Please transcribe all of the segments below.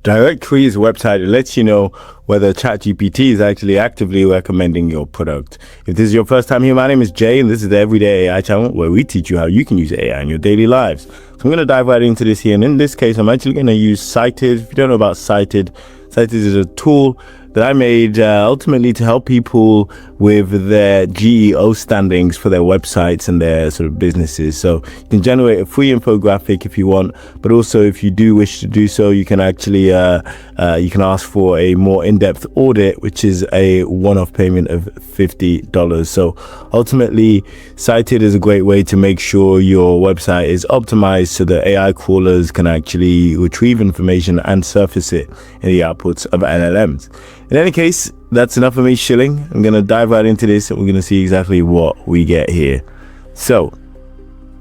Directree is a website that lets you know whether ChatGPT is actually actively recommending your product. If this is your first time here, my name is Jay, and this is the Everyday AI channel where we teach you how you can use AI in your daily lives. So I'm going to dive right into this here, and in this case, I'm actually going to use Cited. If you don't know about Cited, Cited is a tool that I made ultimately to help people with their GEO standings for their websites and their sort of businesses. So you can generate a free infographic if you want, but also if you do wish to do so, you can actually you can ask for a more in-depth audit, which is a one-off payment of $50. So ultimately, Cited is a great way to make sure your website is optimized so that AI crawlers can actually retrieve information and surface it in the outputs of LLMs. In any case, that's enough of me shilling. I'm going to dive right into this and we're going to see exactly what we get here. So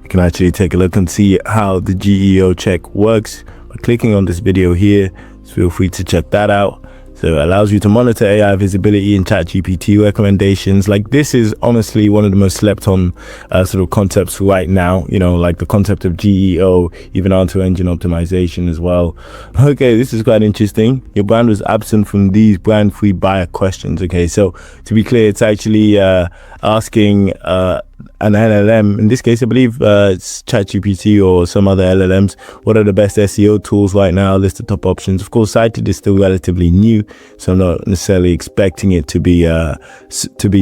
you can actually take a look and see how the GEO check works by clicking on this video here. So feel free to check that out. So it allows you to monitor AI visibility and ChatGPT recommendations. Like, this is honestly one of the most slept on sort of concepts right now, you know, like the concept of GEO, even onto engine optimization as well. Okay, this is quite interesting. Your brand was absent from these brand free buyer questions. Okay, so to be clear, it's actually asking an LLM, in this case I believe it's ChatGPT or some other LLMs, what are the best SEO tools right now, list the top options. Of course, Cited is still relatively new, so I'm not necessarily expecting it to be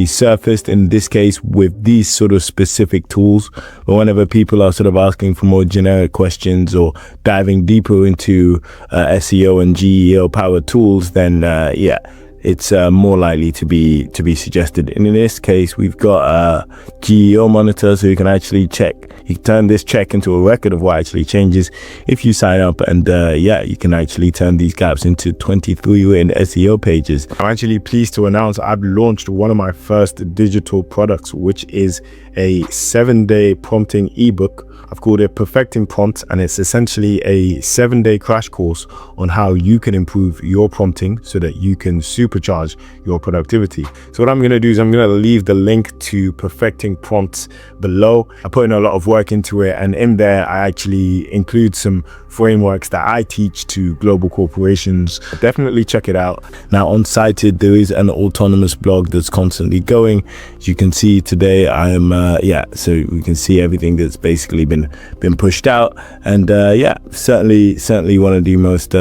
surfaced in this case with these sort of specific tools. But whenever people are sort of asking for more generic questions or diving deeper into SEO and GEO powered tools, then yeah, it's more likely to be suggested. And in this case, we've got a GEO monitor, so you can actually check. You can turn this check into a record of what actually changes if you sign up, and yeah, you can actually turn these gaps into 23 written SEO pages. I'm actually pleased to announce I've launched one of my first digital products, which is a 7-day prompting ebook. I've called it Perfecting Prompts, and it's essentially a 7-day crash course on how you can improve your prompting so that you can supercharge your productivity. So what I'm going to do is I'm going to leave the link to Perfecting Prompts below. I put in a lot of work into it, and in there I actually include some frameworks that I teach to global corporations. Definitely check it out. Now, on Cited, there is an autonomous blog that's constantly going. As you can see today, I am yeah, so we can see everything that's basically been pushed out, and yeah, certainly one of the most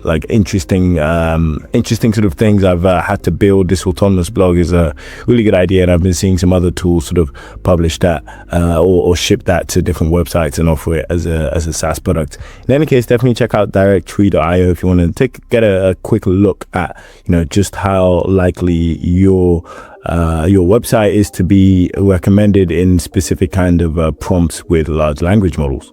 like interesting sort of things I've had to build. This autonomous blog is a really good idea, and I've been seeing some other tools sort of publish that or ship that to different websites and offer it as a SaaS product. In any case, definitely check out Directree.io if you want to get a quick look at, you know, just how likely your website is to be recommended in specific kind of prompts with large language models.